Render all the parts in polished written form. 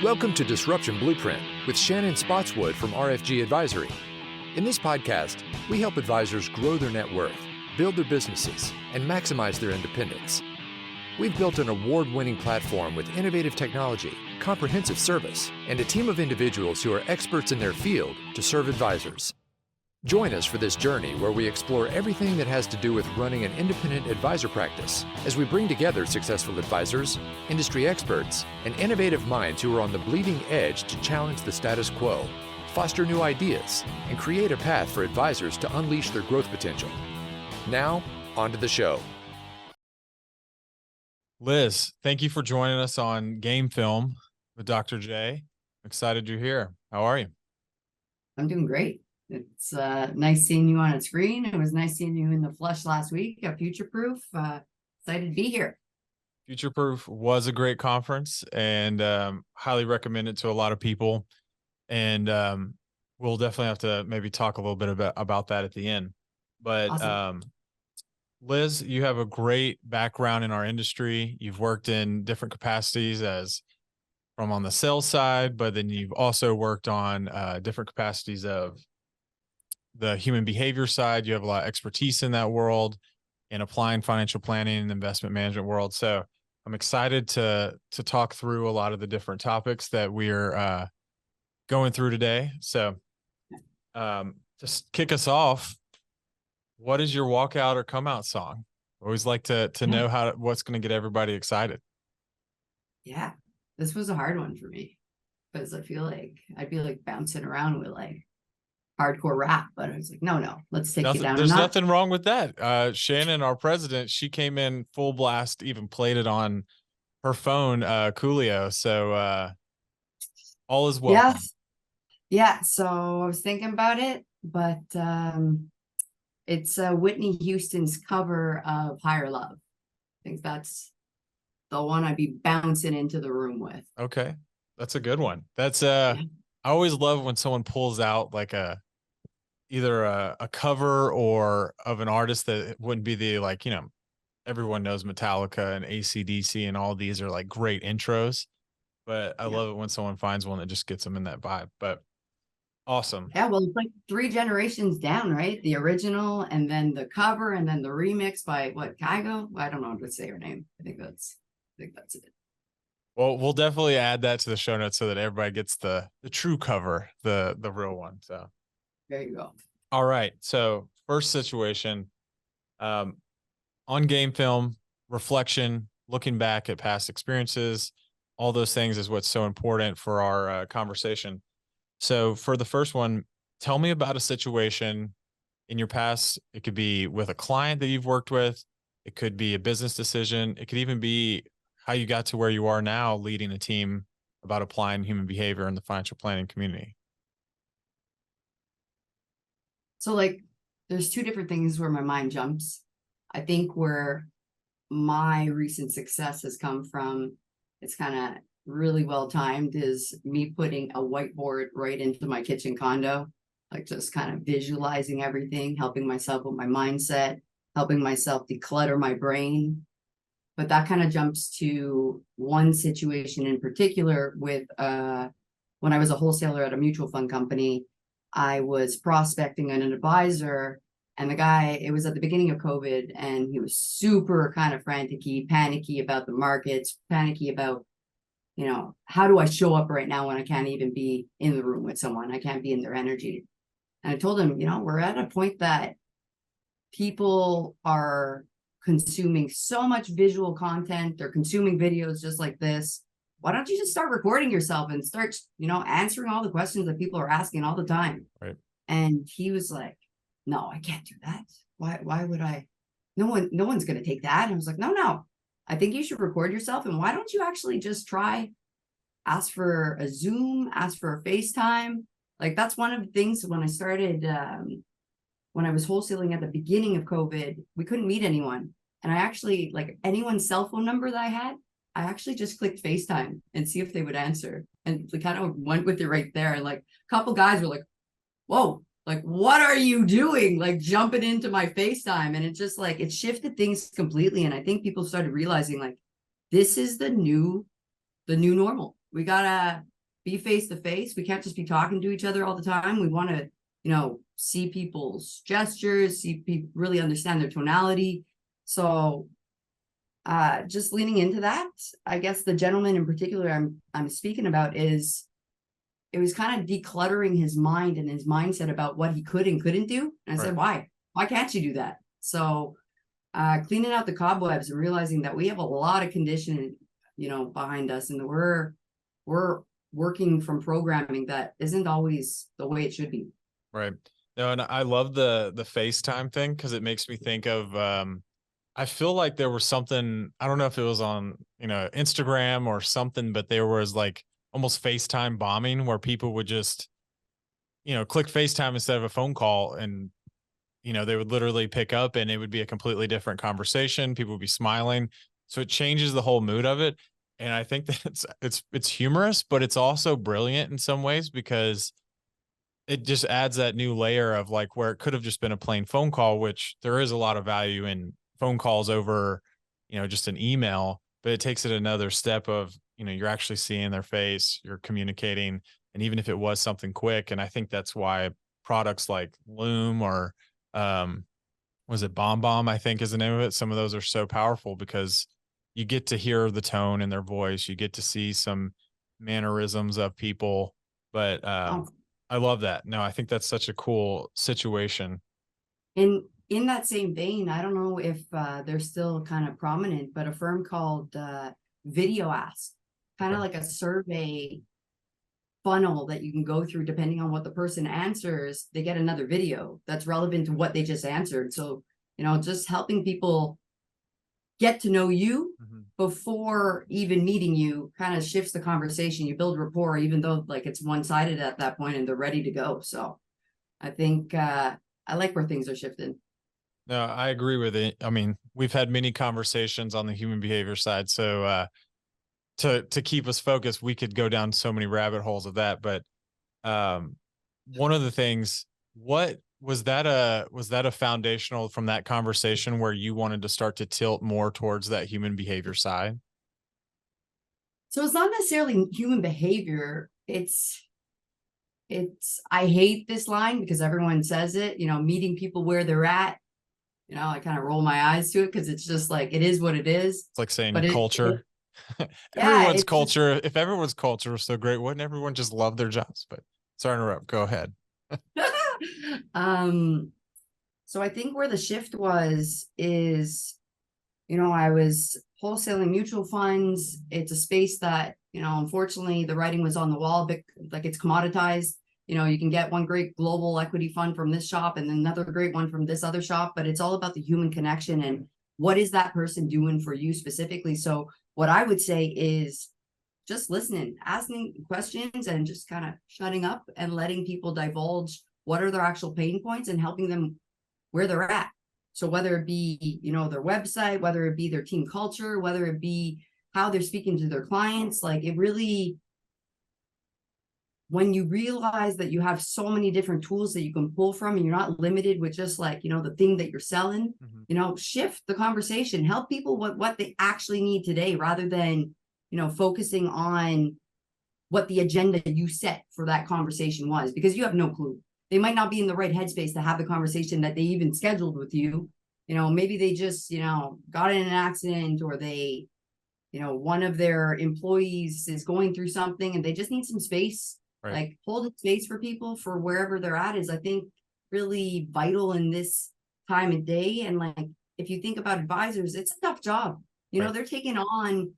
Welcome to Disruption Blueprint with Shannon Spotswood from RFG Advisory. In this podcast, we help advisors grow their net worth, build their businesses, and maximize their independence. We've built an award-winning platform with innovative technology, comprehensive service, and a team of individuals who are experts in their field to serve advisors. Join us for this journey where we explore everything that has to do with running an independent advisor practice as we bring together successful advisors, industry experts, and innovative minds who are on the bleeding edge to challenge the status quo, foster new ideas, and create a path for advisors to unleash their growth potential. Now, on to the show. Liz, thank you for joining us on Game Film with Dr. J. Excited you're here. How are you? I'm doing great. It's nice seeing you on a screen. It was nice seeing you in the flesh last week at Future Proof. Excited to be here. Future Proof was a great conference and highly recommend it to a lot of people. And we'll definitely have to maybe talk a little bit about that at the end. But awesome. Liz, you have a great background in our industry. You've worked in different capacities as from on the sales side, but then you've also worked on different capacities of the human behavior side. You have a lot of expertise in that world and applying financial planning and investment management world. So I'm excited to talk through a lot of the different topics that we're going through today. So just kick us off. What is your walkout or come out song? I always like to know what's going to get everybody excited. Yeah, this was a hard one for me because I feel like I'd be like bouncing around with like hardcore rap, but I was like, no, let's take you down. There's nothing wrong with that. Shannon, our president, she came in full blast, even played it on her phone, Coolio. So all is well. Yeah. So I was thinking about it, but it's Whitney Houston's cover of Higher Love. I think that's the one I'd be bouncing into the room with. Okay. That's a good one. That's I always love when someone pulls out like either a cover or of an artist that wouldn't be the, like, everyone knows Metallica and AC/DC and all these are like great intros, but I love it when someone finds one that just gets them in that vibe. But awesome. Yeah, well, it's like 3 generations down, right? The original and then the cover and then the remix by Kygo? I don't know how to say her name. I think that's it. Well, we'll definitely add that to the show notes so that everybody gets the true cover, the real one. So there you go. All right. So first situation, on Game Film, reflection, looking back at past experiences, all those things is what's so important for our conversation. So for the first one, tell me about a situation in your past. It could be with a client that you've worked with. It could be a business decision. It could even be how you got to where you are now, leading a team about applying human behavior in the financial planning community. So like there's 2 different things where my mind jumps. I think where my recent success has come from, it's kind of really well timed, is me putting a whiteboard right into my kitchen condo, like just kind of visualizing everything, helping myself with my mindset, helping myself declutter my brain. But that kind of jumps to one situation in particular with when I was a wholesaler at a mutual fund company. I was prospecting an advisor, and the guy, it was at the beginning of COVID, and he was super kind of frantic-y, panicky about the markets, panicky about, how do I show up right now when I can't even be in the room with someone? I can't be in their energy. And I told him, we're at a point that people are consuming so much visual content. They're consuming videos just like this. Why don't you just start recording yourself and start, answering all the questions that people are asking all the time? Right. And he was like, no, I can't do that. Why would I? No one's going to take that. And I was like, no, I think you should record yourself. And why don't you actually just try, ask for a Zoom, ask for a FaceTime? Like that's one of the things when I started, when I was wholesaling at the beginning of COVID, we couldn't meet anyone. And I actually, like anyone's cell phone number that I had, I actually just clicked FaceTime and see if they would answer. And we kind of went with it right there. And like a couple guys were like, whoa, like, what are you doing? Like jumping into my FaceTime. And it just like, it shifted things completely. And I think people started realizing like, this is the new normal. We gotta be face to face. We can't just be talking to each other all the time. We want to, see people's gestures, see people really understand their tonality. So just leaning into that, I guess the gentleman in particular I'm speaking about it was kind of decluttering his mind and his mindset about what he could and couldn't do. And I said, why can't you do that? So cleaning out the cobwebs and realizing that we have a lot of conditioning, behind us, and that we're working from programming that isn't always the way it should be. Right. No, and I love the FaceTime thing, because it makes me think of I feel like there was something, I don't know if it was on, Instagram or something, but there was like almost FaceTime bombing where people would just, click FaceTime instead of a phone call, and they would literally pick up and it would be a completely different conversation. People would be smiling. So it changes the whole mood of it. And I think that it's humorous, but it's also brilliant in some ways, because it just adds that new layer of like, where it could have just been a plain phone call, which there is a lot of value in phone calls over, just an email, but it takes it another step of, you're actually seeing their face, you're communicating. And even if it was something quick, and I think that's why products like Loom or, was it Bomb, I think is the name of it. Some of those are so powerful because you get to hear the tone in their voice. You get to see some mannerisms of people, but, I love that. No, I think that's such a cool situation. In that same vein, I don't know if they're still kind of prominent, but a firm called Video Ask, kind of like a survey funnel that you can go through. Depending on what the person answers, they get another video that's relevant to what they just answered. So, just helping people get to know you before even meeting you kind of shifts the conversation. You build rapport, even though like it's one-sided at that point and they're ready to go. So I think I like where things are shifting. No, I agree with it. I mean, we've had many conversations on the human behavior side. So to keep us focused, we could go down so many rabbit holes of that. But one of the things, what was that a foundational from that conversation where you wanted to start to tilt more towards that human behavior side? So it's not necessarily human behavior. It's I hate this line because everyone says it, meeting people where they're at. I kind of roll my eyes to it because it's just like, it is what it is. It's like saying culture. Yeah, culture. If everyone's culture was so great, wouldn't everyone just love their jobs? But sorry to interrupt. Go ahead. So I think where the shift is, I was wholesaling mutual funds. It's a space that, unfortunately the writing was on the wall, but like it's commoditized. You can get one great global equity fund from this shop and then another great one from this other shop, but it's all about the human connection and what is that person doing for you specifically. So what I would say is just listening, asking questions, and just kind of shutting up and letting people divulge what are their actual pain points and helping them where they're at. So whether it be, their website, whether it be their team culture, whether it be how they're speaking to their clients, like it really, when you realize that you have so many different tools that you can pull from and you're not limited with just like, the thing that you're selling, shift the conversation, help people what they actually need today rather than, focusing on what the agenda you set for that conversation was, because you have no clue. They might not be in the right headspace to have the conversation that they even scheduled with you. Maybe they just, got in an accident, or they, one of their employees is going through something and they just need some space. Right. Like holding space for people for wherever they're at is, I think, really vital in this time of day. And like, if you think about advisors, it's a tough job. Right. They're taking on,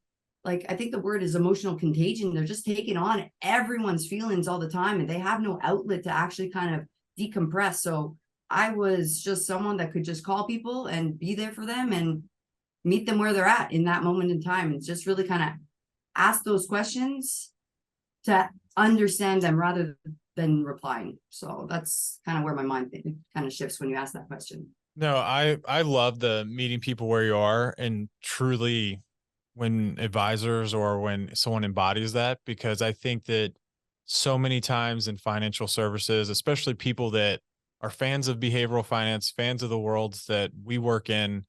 like, I think the word is emotional contagion. They're just taking on everyone's feelings all the time, and they have no outlet to actually kind of decompress. So I was just someone that could just call people and be there for them and meet them where they're at in that moment in time, and just really kind of ask those questions to understand them rather than replying. So that's kind of where my mind kind of shifts when you ask that question. No, I love the meeting people where you are, and truly when advisors or when someone embodies that, because I think that so many times in financial services, especially people that are fans of behavioral finance, fans of the worlds that we work in,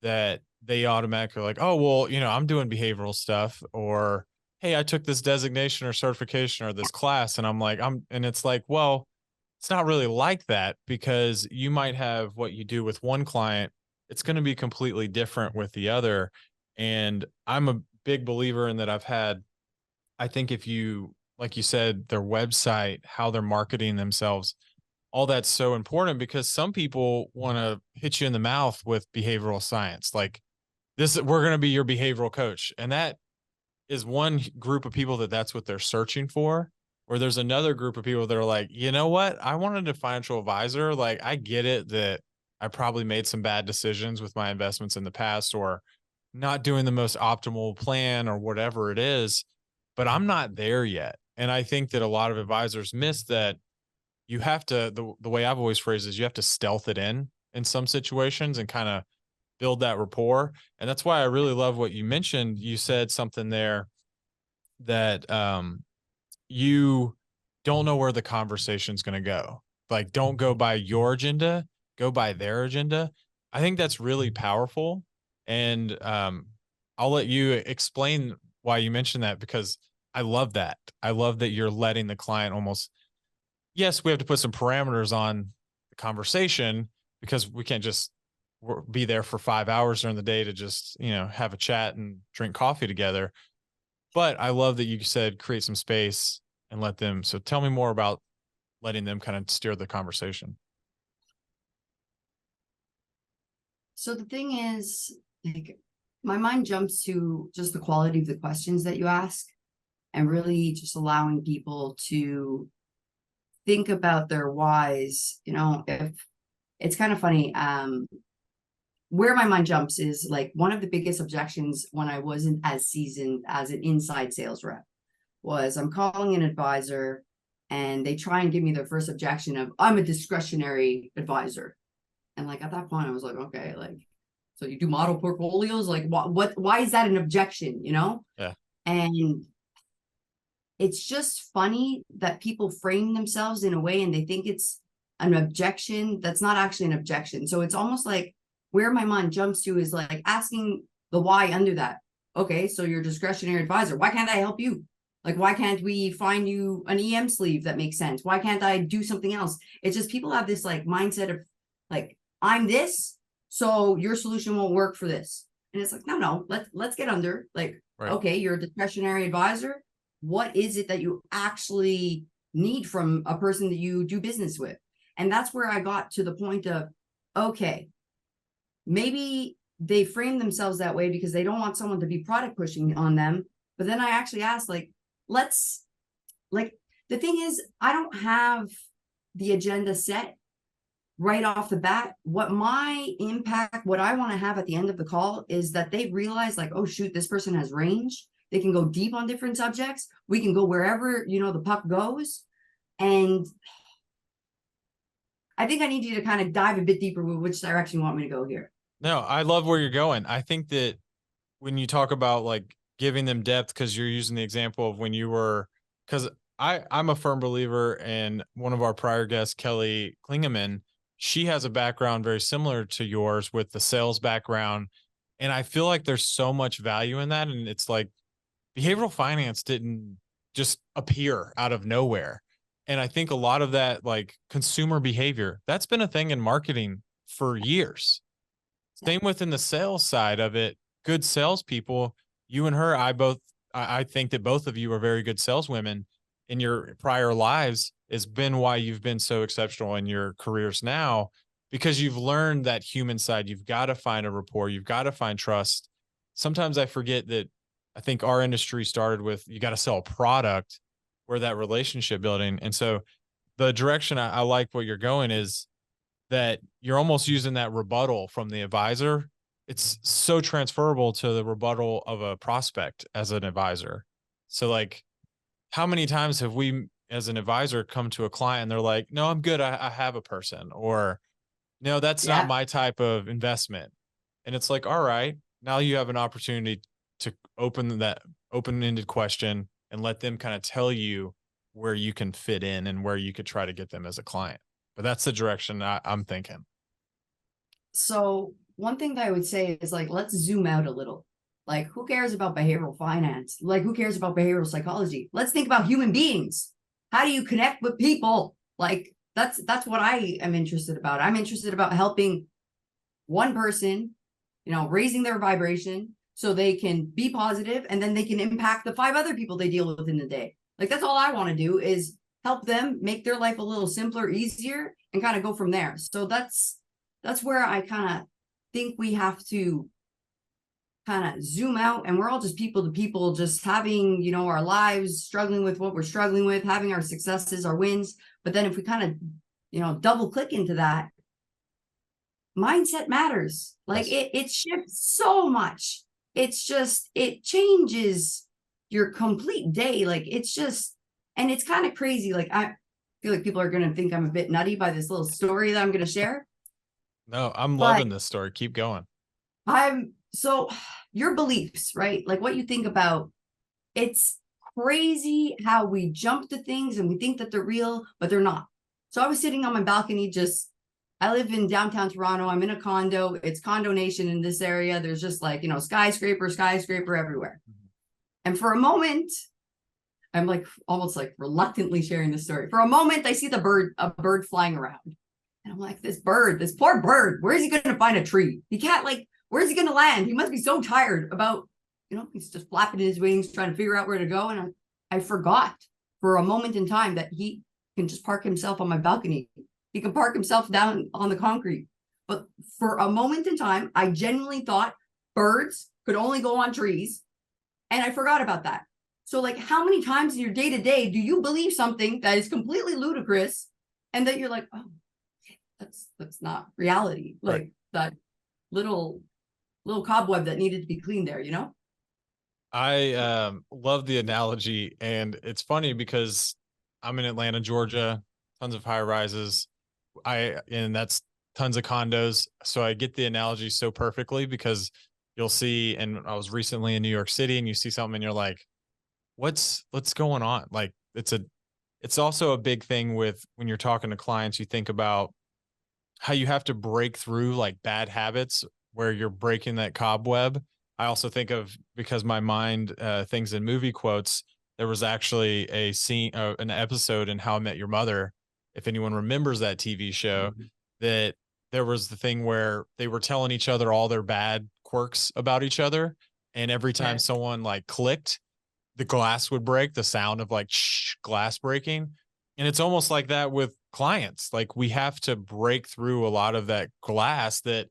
that they automatically like, oh, well, I'm doing behavioral stuff, or hey, I took this designation or certification or this class. And I'm like, and it's like, well, it's not really like that, because you might have what you do with one client. It's going to be completely different with the other. And I'm a big believer in that. I think if you, like you said, their website, how they're marketing themselves, all that's so important, because some people want to hit you in the mouth with behavioral science. Like, we're going to be your behavioral coach. And that is one group of people that's what they're searching for. Or there's another group of people that are like, you know what? I wanted a financial advisor. Like, I get it that I probably made some bad decisions with my investments in the past, or not doing the most optimal plan, or whatever it is, but I'm not there yet. And I think that a lot of advisors miss that. You have to, the way I've always phrased is, you have to stealth it in some situations and kind of build that rapport. And that's why I really love what you mentioned. You said something there that you don't know where the conversation's going to go. Like, don't go by your agenda, go by their agenda. I think that's really powerful. And I'll let you explain why you mentioned that, because I love that. I love that you're letting the client almost, yes, we have to put some parameters on the conversation, because we can't just be there for 5 hours during the day to just, have a chat and drink coffee together. But I love that you said create some space and let them. So tell me more about letting them kind of steer the conversation. So the thing is, like, my mind jumps to just the quality of the questions that you ask, and really just allowing people to think about their whys. If it's kind of funny, where my mind jumps is, like, one of the biggest objections when I wasn't as seasoned as an inside sales rep was, I'm calling an advisor and they try and give me their first objection of, I'm a discretionary advisor. And, like, at that point I was like, okay, like, so you do model portfolios? Like, why is that an objection? Yeah. And it's just funny that people frame themselves in a way and they think it's an objection that's not actually an objection. So it's almost like, where my mind jumps to is, like, asking the why under that. Okay, so you're a discretionary advisor. Why can't I help you? Like, why can't we find you an EM sleeve that makes sense? Why can't I do something else? It's just, people have this, like, mindset of, like, I'm this, so your solution won't work for this. And it's like, no, let's get under, like, Right. Okay, you're a discretionary advisor. What is it that you actually need from a person that you do business with? And that's where I got to the point of, okay, maybe they frame themselves that way because they don't want someone to be product pushing on them. But then I actually asked, like, the thing is, I don't have the agenda set right off the bat. What I want to have at the end of the call is that they realize, like, oh shoot, this person has range. They can go deep on different subjects. We can go wherever, the puck goes. And I think I need you to kind of dive a bit deeper with which direction you want me to go here. No, I love where you're going. I think that when you talk about, like, giving them depth, because you're using the example of when you were, because I'm a firm believer, and one of our prior guests, Kelly Klingeman, she has a background very similar to yours with the sales background. And I feel like there's so much value in that. And it's like, behavioral finance didn't just appear out of nowhere. And I think a lot of that, like, consumer behavior, that's been a thing in marketing for years. Same within the sales side of it. Good salespeople, you and her, I think that both of you are very good saleswomen in your prior lives, has been why you've been so exceptional in your careers now, because you've learned that human side. You've got to find a rapport. You've got to find trust. Sometimes I forget that. I think our industry started with, you got to sell a product, where that relationship building. And so the direction I like what you're going is that you're almost using that rebuttal from the advisor. It's so transferable to the rebuttal of a prospect as an advisor. So, like, how many times have we as an advisor come to a client and they're like, no, I'm good. I have a person, or no, that's not my type of investment. And it's like, all right, now you have an opportunity to open that open-ended question and let them kind of tell you where you can fit in and where you could try to get them as a client. But that's the direction I'm thinking. So one thing that I would say is, like, let's zoom out a little. Like, who cares about behavioral finance? Like, who cares about behavioral psychology? Let's think about human beings. How do you connect with people? Like, that's what I am interested about. I'm interested about helping one person, raising their vibration so they can be positive, and then they can impact the 5 other people they deal with in the day. Like, that's all I want to do is help them make their life a little simpler, easier, and kind of go from there. So that's where I kind of think we have to kind of zoom out, and we're all just people to people, just having, our lives, struggling with what we're struggling with, having our successes, our wins. But then if we kind of, double click into that, mindset matters. Like, Yes. it shifts so much. It's just, it changes your complete day. Like, it's just, and it's kind of crazy. Like, I feel like people are going to think I'm a bit nutty by this little story that I'm going to share. No, I'm But loving this story. Keep going. So your beliefs, right? Like, what you think about, it's crazy how we jump to things and we think that they're real, but they're not. So I was sitting on my balcony, I live in downtown Toronto. I'm in a condo. It's condo nation in this area. There's just like, skyscraper everywhere. And for a moment, I'm like almost like reluctantly sharing the story. For a moment, I see a bird flying around. And I'm like, this poor bird, where is he going to find a tree? He can't, like, where's he going to land? He must be so tired about, he's just flapping his wings, trying to figure out where to go. And I forgot for a moment in time that he can just park himself on my balcony. He can park himself down on the concrete. But for a moment in time, I genuinely thought birds could only go on trees. And I forgot about that. So, like, how many times in your day to day do you believe something that is completely ludicrous, and that you're like, oh, that's not reality. Like, Right. That little cobweb that needed to be cleaned there, I love the analogy, and it's funny because I'm in Atlanta, Georgia, tons of high rises. And that's tons of condos. So I get the analogy so perfectly, because you'll see, and I was recently in New York City, and you see something and you're like, what's going on? Like, it's also a big thing with when you're talking to clients, you think about how you have to break through like bad habits where you're breaking that cobweb. I also think of, because my mind thinks in movie quotes, there was actually a scene, an episode in How I Met Your Mother, if anyone remembers that TV show, that there was the thing where they were telling each other all their bad quirks about each other. And every time someone like clicked, the glass would break, the sound of like glass breaking. And it's almost like that with clients. Like, we have to break through a lot of that glass, that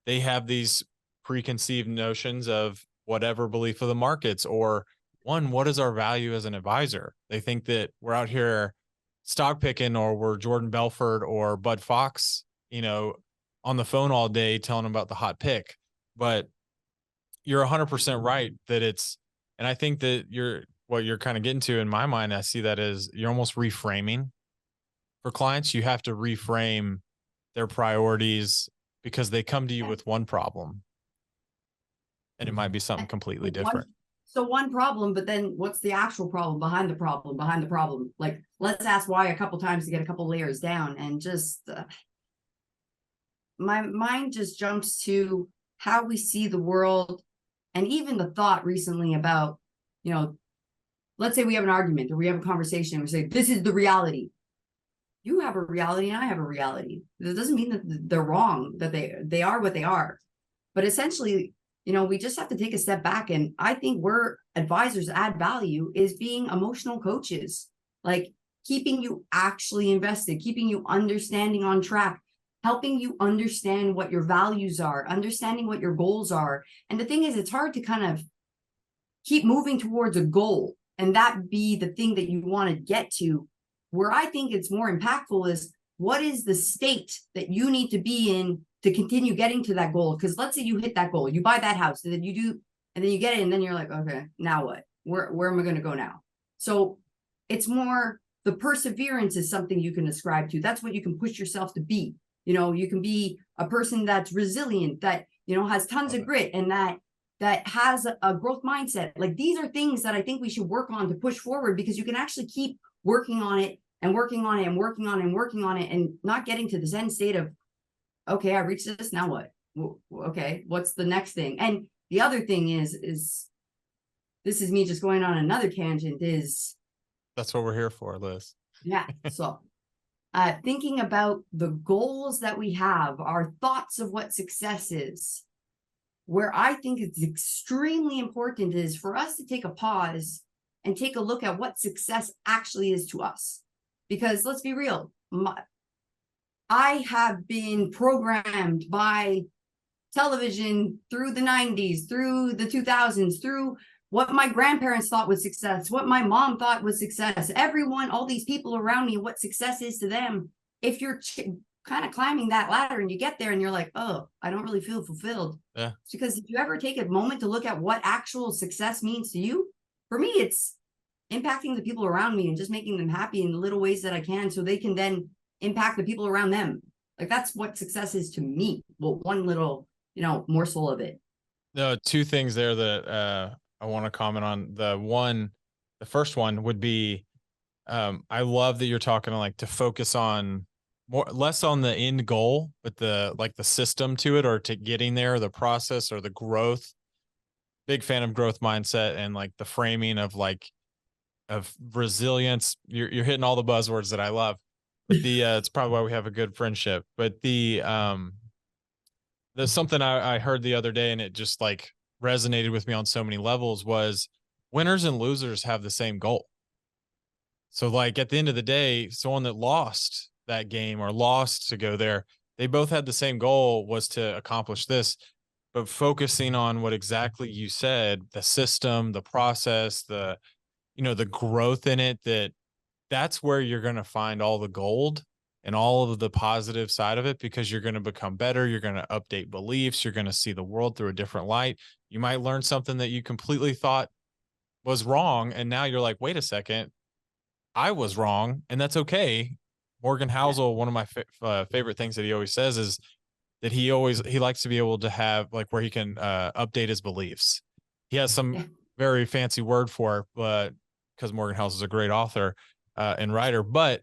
they have these preconceived notions of whatever belief of the markets, or what is our value as an advisor? They think that we're out here stock picking, or we're Jordan Belfort or Bud Fox, on the phone all day telling them about the hot pick. But you're 100% right that and I think that what you're kind of getting to, in my mind, I see that as you're almost reframing for clients. You have to reframe their priorities, because they come to you with one problem, and it might be something completely different. One problem, but then what's the actual problem behind the problem? Like, let's ask why a couple times to get a couple layers down. And just my mind just jumps to how we see the world. And even the thought recently about, let's say we have an argument or we have a conversation and we say, this is the reality. You have a reality and I have a reality. That doesn't mean that they're wrong, that they are what they are. But essentially, we just have to take a step back. And I think where advisors add value is being emotional coaches, like keeping you actually invested, keeping you understanding on track, helping you understand what your values are, understanding what your goals are. And the thing is, it's hard to kind of keep moving towards a goal and that be the thing that you want to get to. Where I think it's more impactful is, what is the state that you need to be in to continue getting to that goal? Because let's say you hit that goal, you buy that house, and then you get it, and then you're like, okay, now what? Where am I going to go now? So it's more, the perseverance is something you can ascribe to. That's what you can push yourself to be. You can be a person that's resilient, that, has tons of grit, and that has a growth mindset. Like, these are things that I think we should work on to push forward, because you can actually keep working on it and working on it and working on it and working on it, and not getting to this end state of, okay, I reached this, now what? Okay, what's the next thing? And the other thing is this is me just going on another tangent that's what we're here for, Liz. yeah. So thinking about the goals that we have, our thoughts of what success is, where I think it's extremely important is for us to take a pause and take a look at what success actually is to us. Because let's be real, I have been programmed by television through the 90s, through the 2000s, through what my grandparents thought was success, what my mom thought was success, everyone, all these people around me, what success is to them. If you're kind of climbing that ladder and you get there and you're like, oh, I don't really feel fulfilled. Yeah. It's because if you ever take a moment to look at what actual success means to you, for me, it's impacting the people around me and just making them happy in the little ways that I can so they can then impact the people around them. Like that's what success is to me. Well, one little, morsel of it. No, two things there that I want to comment on. The first one would be, I love that you're talking to focus on less on the end goal, but the system to it, or to getting there, the process or the growth. Big fan of growth mindset and the framing of resilience. You're hitting all the buzzwords that I love, but it's probably why we have a good friendship. But there's something I heard the other day and it just resonated with me on so many levels was winners and losers have the same goal. So at the end of the day, someone that lost that game or lost to go there, they both had the same goal, was to accomplish this, but focusing on what exactly you said, the system, the process, the growth in it, that's where you're going to find all the gold and all of the positive side of it, because you're going to become better. You're going to update beliefs. You're going to see the world through a different light. You might learn something that you completely thought was wrong. And now you're like, wait a second, I was wrong. And that's okay. Morgan Housel, one of my favorite things that he always says is that he likes to be able to have where he can update his beliefs. He has some very fancy word for it, but because Morgan Housel is a great author and writer, but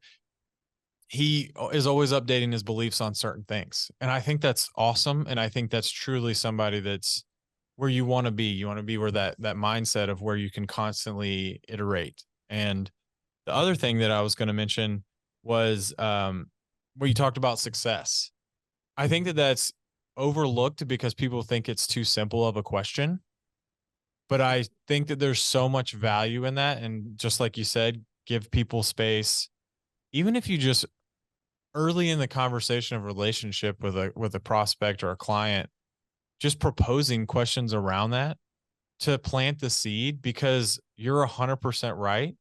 he is always updating his beliefs on certain things. And I think that's awesome. And I think that's truly somebody that's where you want to be. You want to be where that mindset of where you can constantly iterate. And the other thing that I was going to mention was where you talked about success. I think that that's overlooked because people think it's too simple of a question. But I think that there's so much value in that. And just like you said, give people space. Even if you just early in the conversation of relationship with a prospect or a client, just proposing questions around that to plant the seed, because you're 100% right.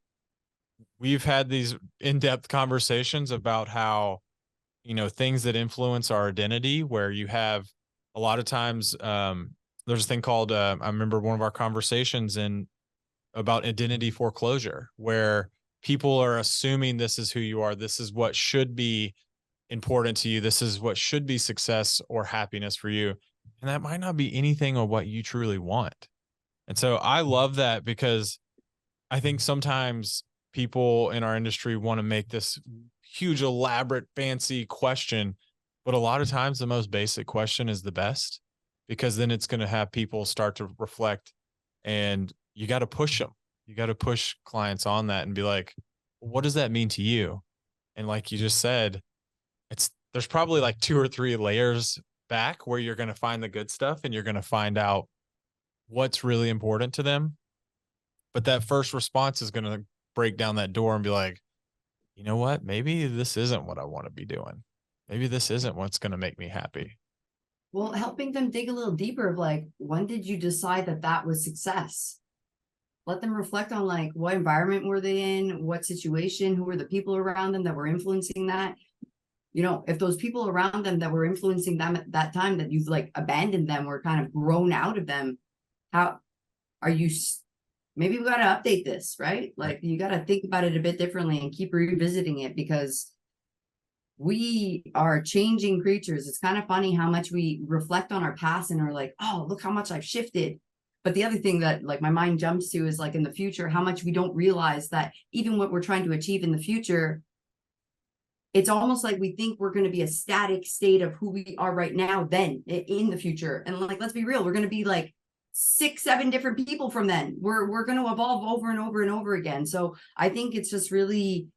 We've had these in-depth conversations about how, things that influence our identity, where you have a lot of times, there's a thing called, I remember one of our conversations about identity foreclosure, where people are assuming this is who you are. This is what should be important to you. This is what should be success or happiness for you. And that might not be anything of what you truly want. And so I love that, because I think sometimes people in our industry want to make this huge, elaborate, fancy question, but a lot of times the most basic question is the best, because then it's going to have people start to reflect, and you got to push them. You got to push clients on that and be like, what does that mean to you? And like you just said, there's probably 2 or 3 layers back where you're going to find the good stuff and you're going to find out what's really important to them. But that first response is going to break down that door and be like, you know what? Maybe this isn't what I want to be doing. Maybe this isn't what's going to make me happy. Well, helping them dig a little deeper of when did you decide that was success? Let them reflect on what environment were they in, what situation, who were the people around them that were influencing that. If those people around them that were influencing them at that time, that you've abandoned them or kind of grown out of them, how are you? Maybe we got to update this, right? You got to think about it a bit differently and keep revisiting it, because we are changing creatures. It's kind of funny how much we reflect on our past and are like, oh, look how much I've shifted. But the other thing that my mind jumps to is in the future, how much we don't realize that even what we're trying to achieve in the future, it's almost like we think we're going to be a static state of who we are right now, then in the future. And let's be real, we're going to be 6, 7 different people from then. We're going to evolve over and over and over again. So I think it's just really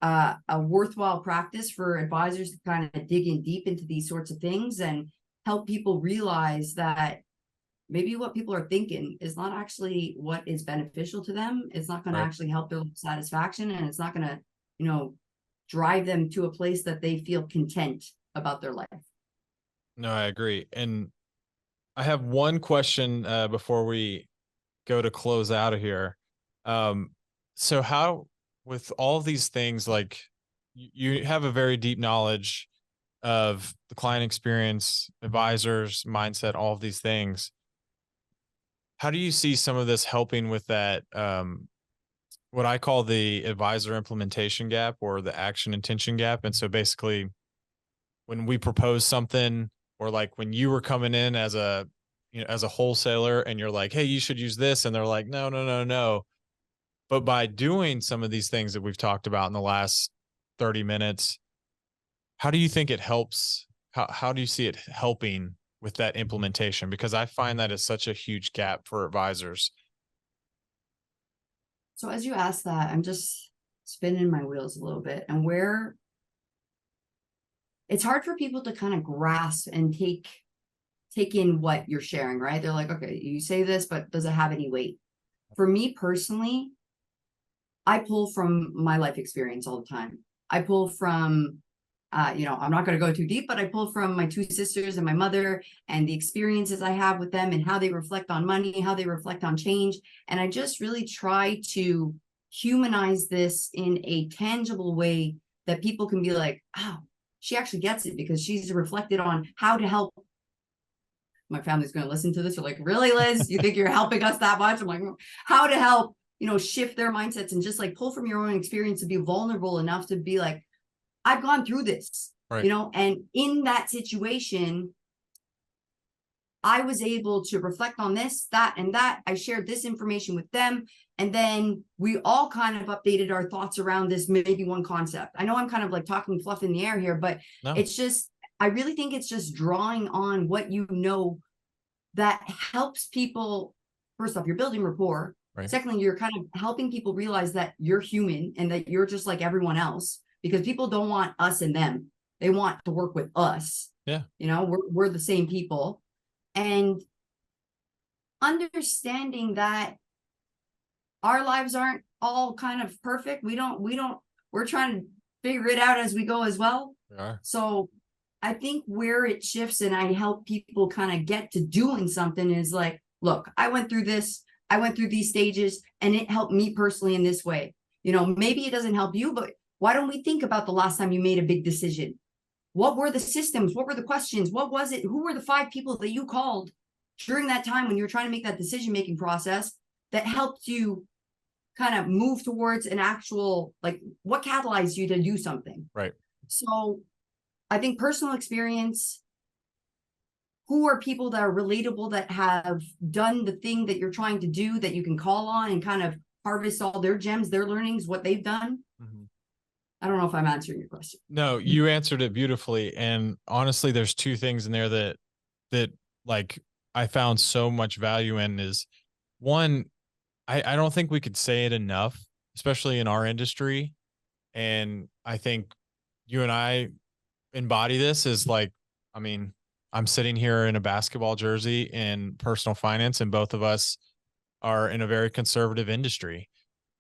a worthwhile practice for advisors to kind of dig in deep into these sorts of things and help people realize that maybe what people are thinking is not actually what is beneficial to them. It's not going to actually help their satisfaction, and it's not going to, you know, drive them to a place that they feel content about their life. No, I agree. And I have one question before we go to close out of here. So how, with all of these things, like you have a very deep knowledge of the client experience, advisors, mindset, all of these things. How do you see some of this helping with that, what I call the advisor implementation gap or the action intention gap? And so basically when we propose something, or like when you were coming in as a, you know, as a wholesaler and you're like, hey, you should use this. And they're like, no, no, no, no. But by doing some of these things that we've talked about in the last 30 minutes, how do you think it helps? How do you see it helping with that implementation? Because I find that is such a huge gap for advisors. So as you ask that, I'm just spinning my wheels a little bit, and where it's hard for people to kind of grasp and take in what you're sharing, right? They're like, okay, you say this, but does it have any weight? For me personally, I pull from my life experience all the time. I pull from, you know, I'm not going to go too deep, but I pull from my 2 sisters and my mother and the experiences I have with them and how they reflect on money, how they reflect on change. And I just really try to humanize this in a tangible way that people can be like, oh, she actually gets it, because she's reflected on how to help. My family's going to listen to this. They're like, really, Liz? You think you're helping us that much? I'm like, how to help, you know, shift their mindsets and just like pull from your own experience to be vulnerable enough to be like, I've gone through this, right, you know, and in that situation, I was able to reflect on this, that, and that. I shared this information with them. And then we all kind of updated our thoughts around this, maybe one concept. I know I'm kind of like talking fluff in the air here, but it's just, I really think it's just drawing on what you know that helps people. First off, you're building rapport. right. Secondly, you're kind of helping people realize that you're human and that you're just like everyone else, because people don't want us and them. They want to work with us. Yeah. You know, we're the same people. And understanding that our lives aren't all kind of perfect. We're trying to figure it out as we go as well. We are. So I think where it shifts and I help people kind of get to doing something is like, look, I went through this, I went through these stages, and it helped me personally in this way. You know, maybe it doesn't help you, but why don't we think about the last time you made a big decision? What were the systems? What were the questions? What was it? Who were the 5 people that you called during that time when you were trying to make that decision-making process that helped you kind of move towards an actual, like, what catalyzed you to do something? Right. So I think personal experience, who are people that are relatable, that have done the thing that you're trying to do, that you can call on and kind of harvest all their gems, their learnings, what they've done. Mm-hmm. I don't know if I'm answering your question. No, you answered it beautifully. And honestly, there's 2 things in there that like I found so much value in. Is one, I don't think we could say it enough, especially in our industry. And I think you and I embody this, is like, I mean, I'm sitting here in a basketball jersey in personal finance, and both of us are in a very conservative industry.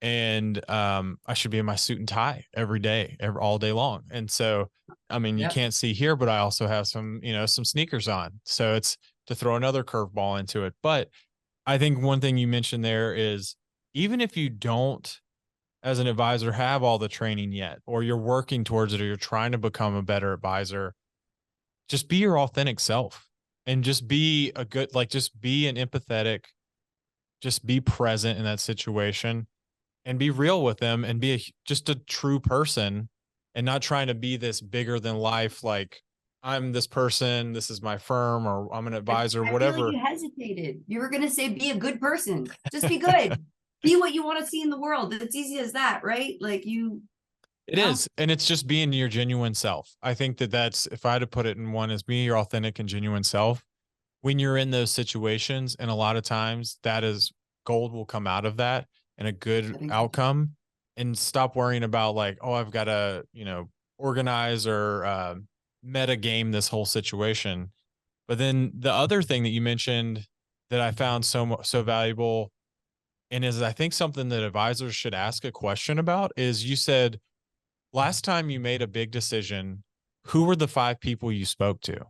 And I should be in my suit and tie every day, all day long. And so, I mean, you can't see here, but I also have some, you know, some sneakers on. So it's to throw another curveball into it. But I think one thing you mentioned there is, even if you don't, as an advisor, have all the training yet, or you're working towards it, or you're trying to become a better advisor, just be your authentic self and just be a good, like, just be an empathetic, just be present in that situation and be real with them, and be just a true person, and not trying to be this bigger than life, like, I'm this person, this is my firm, or I'm an advisor, I whatever. feel like you hesitated. You were going to say, be a good person. Just be good. Be what you want to see in the world. It's easy as that, right? Like It is. And it's just being your genuine self. I think that's, if I had to put it in one, is being your authentic and genuine self. when you're in those situations, and a lot of times that is gold will come out of that and a I good think so. outcome, and stop worrying about like, oh, I've got to, organize or meta game this whole situation. But then the other thing that you mentioned that I found so valuable, and is I think something that advisors should ask a question about, is you said last time you made a big decision, who were the 5 people you spoke to?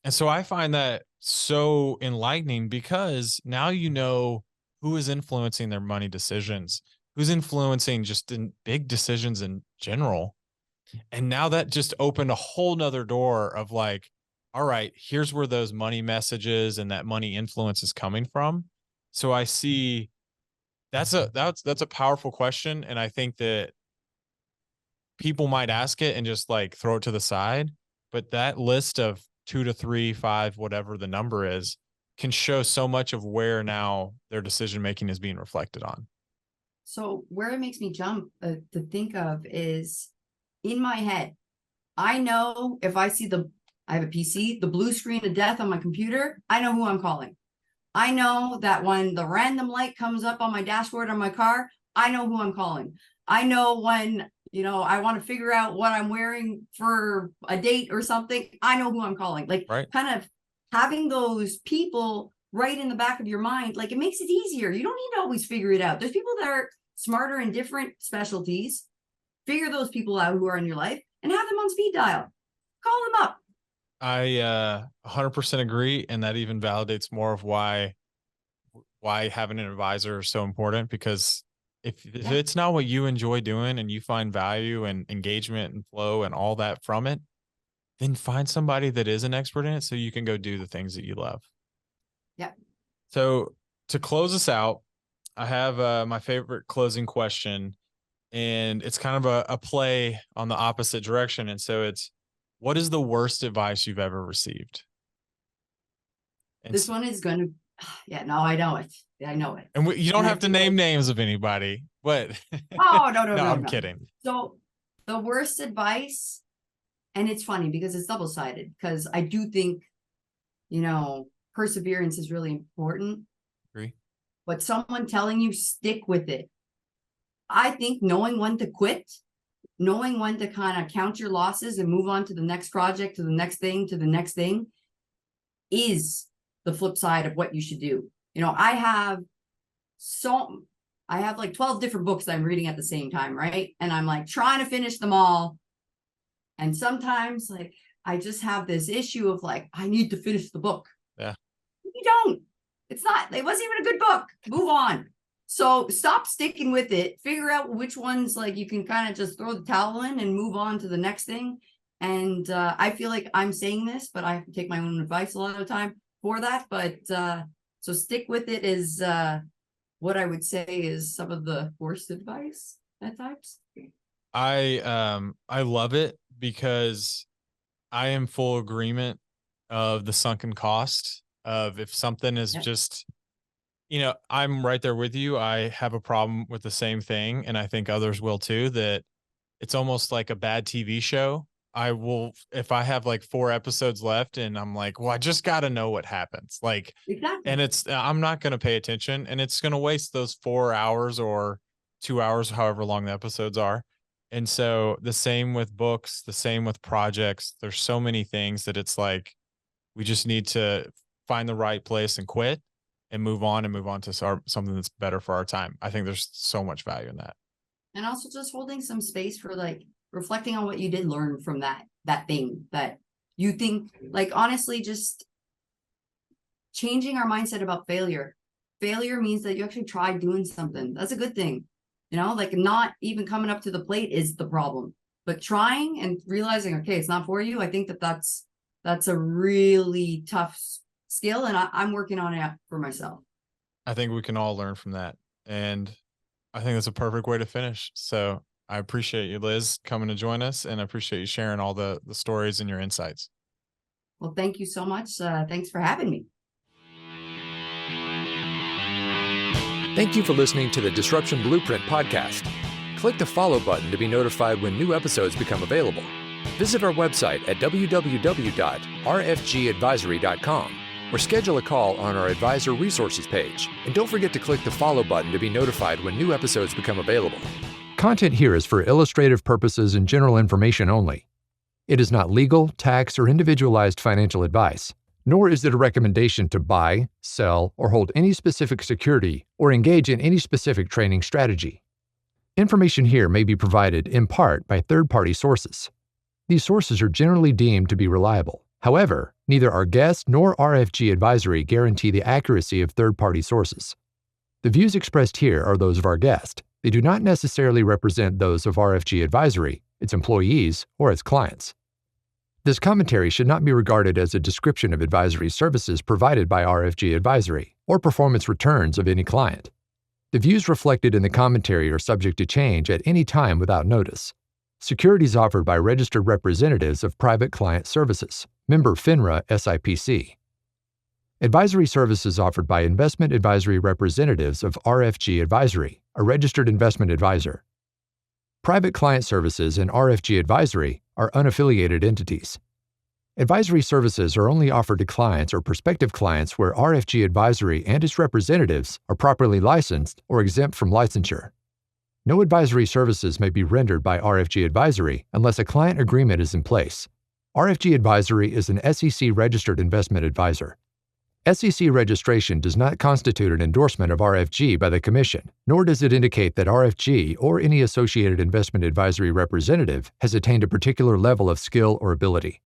And so I find that so enlightening, because now you know who is influencing their money decisions, who's influencing just in big decisions in general. And now that just opened a whole nother door of like, all right, here's where those money messages and that money influence is coming from. So I see that's a powerful question. And I think that people might ask it and just like throw it to the side. But that list of 2 to 3, 5, whatever the number is, can show so much of where now their decision making is being reflected on. So where it makes me jump to think of is in my head. I know if I see I have a PC, the blue screen of death on my computer, I know who I'm calling. I know that when the random light comes up on my dashboard on my car, I know who I'm calling. I know when, I want to figure out what I'm wearing for a date or something, I know who I'm calling. Like Right. kind of having those people right in the back of your mind, like it makes it easier. You don't need to always figure it out. There's people that are smarter in different specialties. Figure those people out who are in your life and have them on speed dial. Call them up. I 100% agree, and that even validates more of why having an advisor is so important, because if it's not what you enjoy doing and you find value and engagement and flow and all that from it, then find somebody that is an expert in it so you can go do the things that you love. Yeah. So to close us out, I have my favorite closing question, and it's kind of a play on the opposite direction. And so it's, what is the worst advice you've ever received? And this one is going to, no, I know it. I know it. And you don't have to name names of anybody, but oh, no, I'm kidding. So the worst advice, and it's funny because it's double-sided, because I do think, perseverance is really important. Agree. But someone telling you stick with it. I think knowing when to quit, knowing when to kind of count your losses and move on to the next project, to the next thing, is the flip side of what you should do. I have like 12 different books that I'm reading at the same time, right? And I'm like trying to finish them all. And sometimes like I just have this issue of like, I need to finish the book. Yeah. You don't. It wasn't even a good book. Move on. So stop sticking with it. Figure out which ones like you can kind of just throw the towel in and move on to the next thing. And I feel like I'm saying this, but I have to take my own advice a lot of the time for that. But so stick with it is what I would say is some of the worst advice at times. I love it, because I am full agreement of the sunken cost of, if something is just, I'm right there with you. I have a problem with the same thing, and I think others will too, that it's almost like a bad TV show. I will, if I have like 4 episodes left and I'm like, well, I just got to know what happens. Like, exactly. And I'm not going to pay attention, and it's going to waste those 4 hours or 2 hours, however long the episodes are. And so the same with books, the same with projects. There's so many things that it's like, we just need to find the right place and quit and move on to something that's better for our time. I think there's so much value in that. And also just holding some space for like reflecting on what you did learn from that thing that you think, like, honestly, just changing our mindset about failure. Failure means that you actually tried doing something. That's a good thing. Like not even coming up to the plate is the problem, but trying and realizing, okay, it's not for you. I think that's a really tough skill, and I'm working on it for myself. I think we can all learn from that. And I think that's a perfect way to finish. So I appreciate you, Liz, coming to join us, and I appreciate you sharing all the stories and your insights. Well, thank you so much. Thanks for having me. Thank you for listening to the Disruption Blueprint podcast. Click the follow button to be notified when new episodes become available. Visit our website at www.rfgadvisory.com or schedule a call on our Advisor Resources page. And don't forget to click the follow button to be notified when new episodes become available. Content here is for illustrative purposes and general information only. It is not legal, tax, or individualized financial advice, nor is it a recommendation to buy, sell, or hold any specific security or engage in any specific trading strategy. Information here may be provided in part by third-party sources. These sources are generally deemed to be reliable. However, neither our guest nor RFG Advisory guarantee the accuracy of third-party sources. The views expressed here are those of our guest. They do not necessarily represent those of RFG Advisory, its employees, or its clients. This commentary should not be regarded as a description of advisory services provided by RFG Advisory or performance returns of any client. The views reflected in the commentary are subject to change at any time without notice. Securities offered by registered representatives of Private Client Services, member FINRA SIPC. Advisory services offered by investment advisory representatives of RFG Advisory, a registered investment advisor. Private Client Services and RFG Advisory are unaffiliated entities. Advisory services are only offered to clients or prospective clients where RFG Advisory and its representatives are properly licensed or exempt from licensure. No advisory services may be rendered by RFG Advisory unless a client agreement is in place. RFG Advisory is an SEC-registered investment advisor. SEC registration does not constitute an endorsement of RFG by the Commission, nor does it indicate that RFG or any associated investment advisory representative has attained a particular level of skill or ability.